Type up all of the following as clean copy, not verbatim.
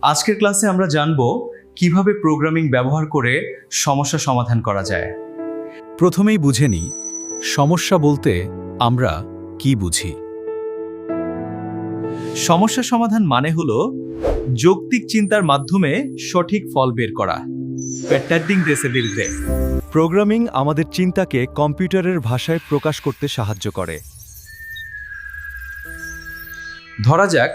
আজকের ক্লাসে আমরা জানব কিভাবে প্রোগ্রামিং ব্যবহার করে সমস্যা সমাধান করা যায়। প্রথমেই বুঝে নিই সমস্যা বলতে আমরা কি বুঝি। সমস্যা সমাধান মানে হলো যৌক্তিক চিন্তার মাধ্যমে সঠিক ফল বের করা। প্রোগ্রামিং আমাদের চিন্তাকে কম্পিউটারের ভাষায় প্রকাশ করতে সাহায্য করে। ধরা যাক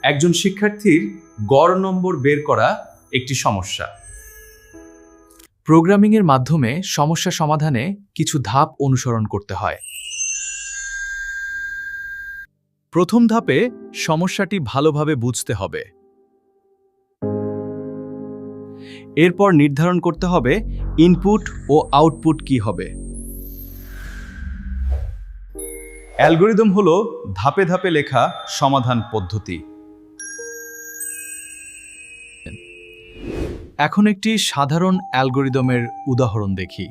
একজন শিক্ষার্থীর গড় নম্বর বের করা একটি সমস্যা। প্রোগ্রামিংয়ের মাধ্যমে সমস্যা সমাধানে কিছু ধাপ অনুসরণ করতে হয়। প্রথম ধাপে সমস্যাটি ভালোভাবে বুঝতে হবে। এরপর নির্ধারণ করতে হবে ইনপুট ও আউটপুট কি হবে। অ্যালগরিদম হলো ধাপে ধাপে লেখা সমাধান পদ্ধতি। এখন একটি সাধারণ অ্যালগরিদমের উদাহরণ দেখি।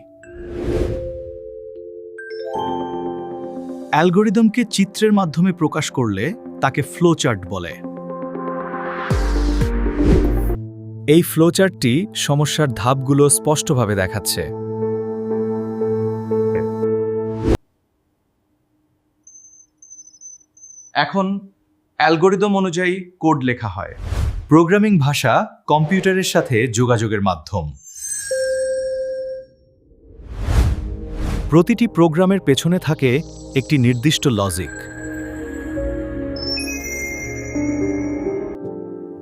অ্যালগরিদমকে চিত্রের মাধ্যমে প্রকাশ করলে তাকে ফ্লোচার্ট বলে। এই ফ্লোচার্টটি সমস্যার ধাপগুলো স্পষ্টভাবে দেখাচ্ছে। এখন অ্যালগরিদম অনুযায়ী কোড লেখা হয়। প্রোগ্রামিং ভাষা কম্পিউটারের সাথে যোগাযোগের মাধ্যম। প্রতিটি প্রোগ্রামের পেছনে থাকে একটি নির্দিষ্ট লজিক।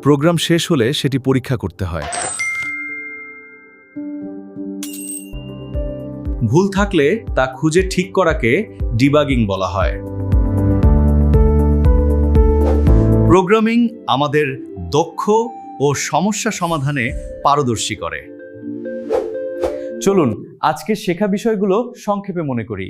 প্রোগ্রাম শেষ হলে সেটি পরীক্ষা করতে হয়। ভুল থাকলে তা খুঁজে ঠিক করাকে ডিবাগিং বলা হয়। প্রোগ্রামিং আমাদের দক্ষ ও সমস্যা সমাধানে পারদর্শী করে। চলুন আজকের শেখা বিষয়গুলো সংক্ষেপে মনে করি।